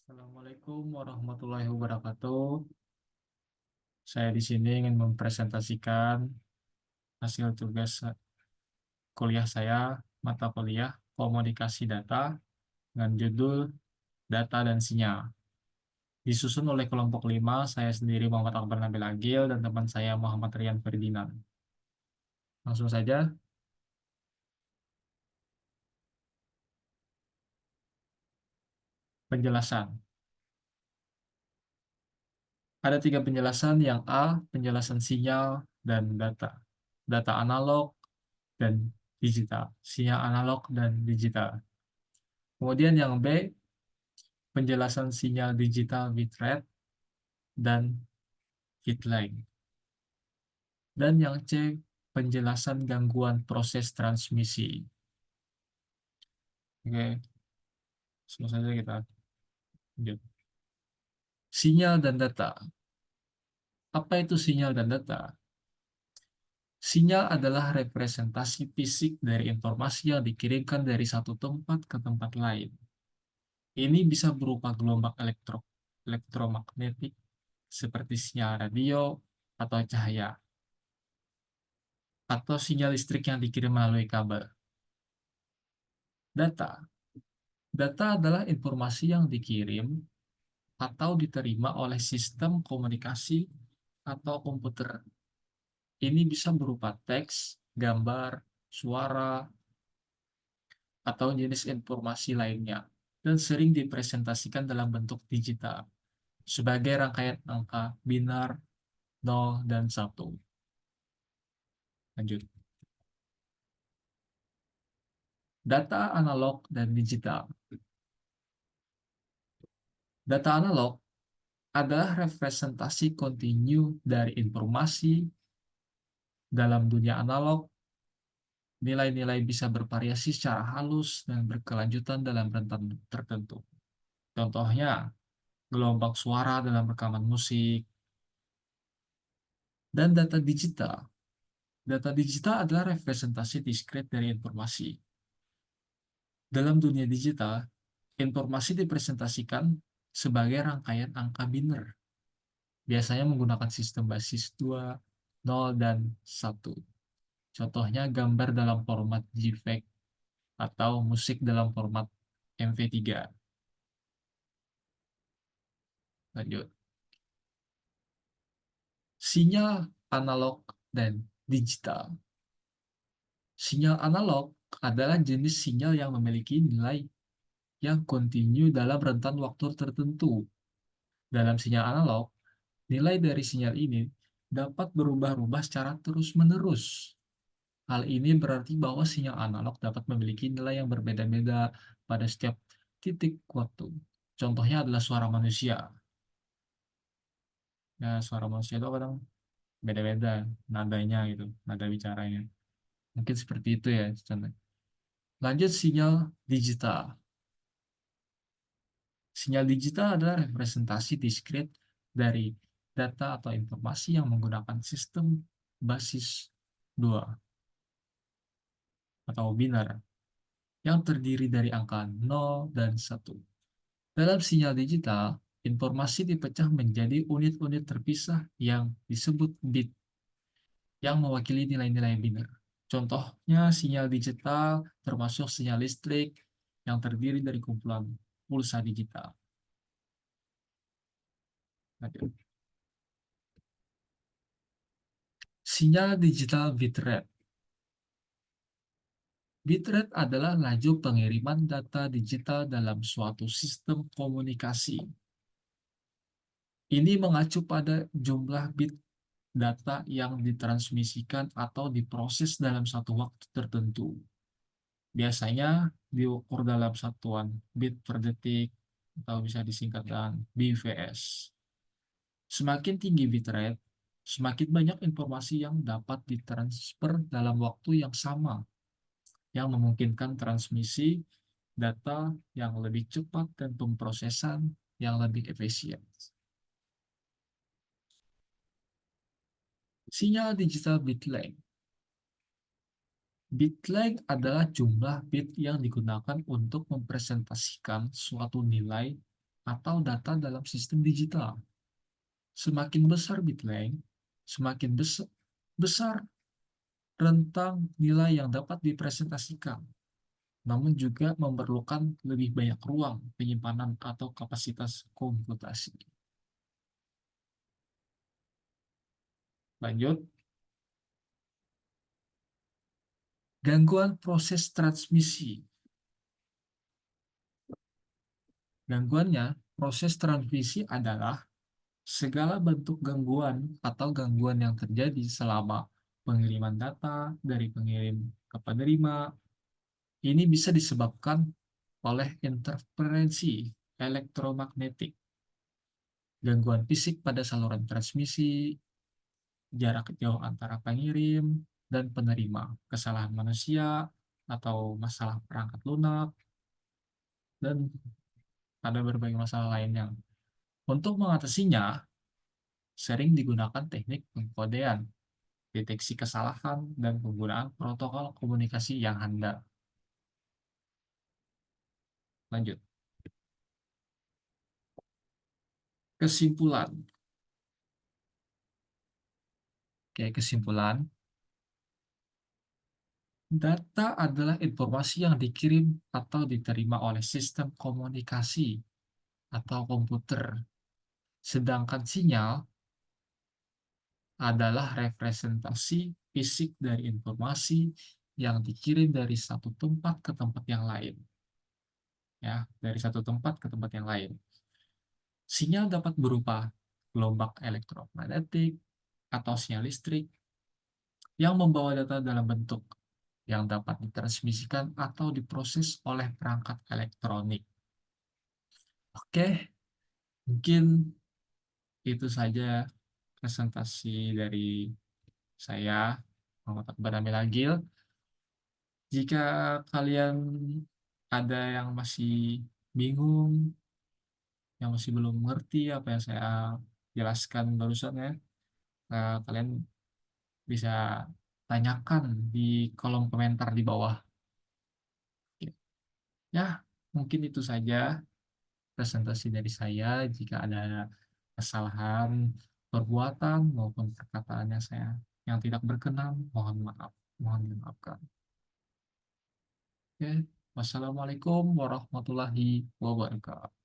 Assalamualaikum warahmatullahi wabarakatuh. Saya di sini ingin mempresentasikan hasil tugas kuliah saya, mata kuliah Komunikasi Data dengan judul Data dan Sinyal. Disusun oleh kelompok 5, saya sendiri Muhammad Akbar Nabil Agil dan teman saya Muhammad Rian Ferdinand. Langsung saja, penjelasan. Ada 3 penjelasan. Yang A, penjelasan sinyal dan data. Data analog dan digital. Sinyal analog dan digital. Kemudian yang B, penjelasan sinyal digital bitrate dan bit lag. Dan yang C, penjelasan gangguan proses transmisi. Oke, langsung saja kita lanjut. Sinyal dan data. Apa itu sinyal dan data? Sinyal adalah representasi fisik dari informasi yang dikirimkan dari satu tempat ke tempat lain. Ini bisa berupa gelombang elektromagnetik seperti sinyal radio atau cahaya, atau sinyal listrik yang dikirim melalui kabel. Data. Data adalah informasi yang dikirim atau diterima oleh sistem komunikasi atau komputer. Ini bisa berupa teks, gambar, suara, atau jenis informasi lainnya, dan sering dipresentasikan dalam bentuk digital sebagai rangkaian angka binar 0 dan 1. Lanjut. Data analog dan digital. Data analog adalah representasi kontinu dari informasi dalam dunia analog. Nilai-nilai bisa bervariasi secara halus dan berkelanjutan dalam rentan tertentu. Contohnya, gelombang suara dalam rekaman musik. Dan data digital. Data digital adalah representasi diskret dari informasi. Dalam dunia digital, informasi dipresentasikan sebagai rangkaian angka biner, biasanya menggunakan sistem basis 2, 0, dan 1. Contohnya gambar dalam format JPEG atau musik dalam format MP3. Lanjut. Sinyal analog dan digital. Sinyal analog adalah jenis sinyal yang memiliki nilai yang kontinu dalam rentan waktu tertentu. Dalam sinyal analog, nilai dari sinyal ini dapat berubah-ubah secara terus-menerus. Hal ini berarti bahwa sinyal analog dapat memiliki nilai yang berbeda-beda pada setiap titik waktu. Contohnya adalah suara manusia. Nah, suara manusia itu kadang beda-beda nadanya gitu, nada bicaranya. Mungkin seperti itu ya contohnya. Lanjut, sinyal digital. Sinyal digital adalah representasi diskret dari data atau informasi yang menggunakan sistem basis 2 atau binar yang terdiri dari angka 0 dan 1. Dalam sinyal digital, informasi dipecah menjadi unit-unit terpisah yang disebut bit yang mewakili nilai-nilai binar. Contohnya sinyal digital termasuk sinyal listrik yang terdiri dari kumpulan pulsa digital. Sinyal digital bitrate. Bitrate adalah laju pengiriman data digital dalam suatu sistem komunikasi. Ini mengacu pada jumlah bit data yang ditransmisikan atau diproses dalam satu waktu tertentu. Biasanya diukur dalam satuan bit per detik atau bisa disingkat dengan BVS. Semakin tinggi bitrate, semakin banyak informasi yang dapat ditransfer dalam waktu yang sama, yang memungkinkan transmisi data yang lebih cepat dan pemrosesan yang lebih efisien. Sinyal digital bit lag. Bit lag adalah jumlah bit yang digunakan untuk mempresentasikan suatu nilai atau data dalam sistem digital. Semakin besar bit length, semakin besar rentang nilai yang dapat dipresentasikan, namun juga memerlukan lebih banyak ruang penyimpanan atau kapasitas komputasi. Lanjut, gangguan proses transmisi. Gangguannya, proses transmisi adalah segala bentuk gangguan atau gangguan yang terjadi selama pengiriman data dari pengirim ke penerima. Ini bisa disebabkan oleh interferensi elektromagnetik, gangguan fisik pada saluran transmisi, jarak jauh antara pengirim dan penerima, kesalahan manusia atau masalah perangkat lunak, dan ada berbagai masalah lainnya. Untuk mengatasinya, sering digunakan teknik pengkodean, deteksi kesalahan, dan penggunaan protokol komunikasi yang handal. Lanjut. Kesimpulan. Oke, kesimpulan. Data adalah informasi yang dikirim atau diterima oleh sistem komunikasi atau komputer. Sedangkan sinyal adalah representasi fisik dari informasi yang dikirim dari satu tempat ke tempat yang lain. Ya, dari satu tempat ke tempat yang lain. Sinyal dapat berupa gelombang elektromagnetik atau sinyal listrik yang membawa data dalam bentuk yang dapat ditransmisikan atau diproses oleh perangkat elektronik. Oke, mungkin itu saja presentasi dari saya, Muhammad Akbar Amil Agil. Jika kalian ada yang masih bingung, yang masih belum mengerti apa yang saya jelaskan barusan ya, kalian bisa tanyakan di kolom komentar di bawah. Ya, mungkin itu saja presentasi dari saya. Jika ada kesalahan perbuatan maupun perkataan yang yang tidak berkenan, mohon maaf, mohon dimaafkan. Oke, wassalamualaikum warahmatullahi wabarakatuh.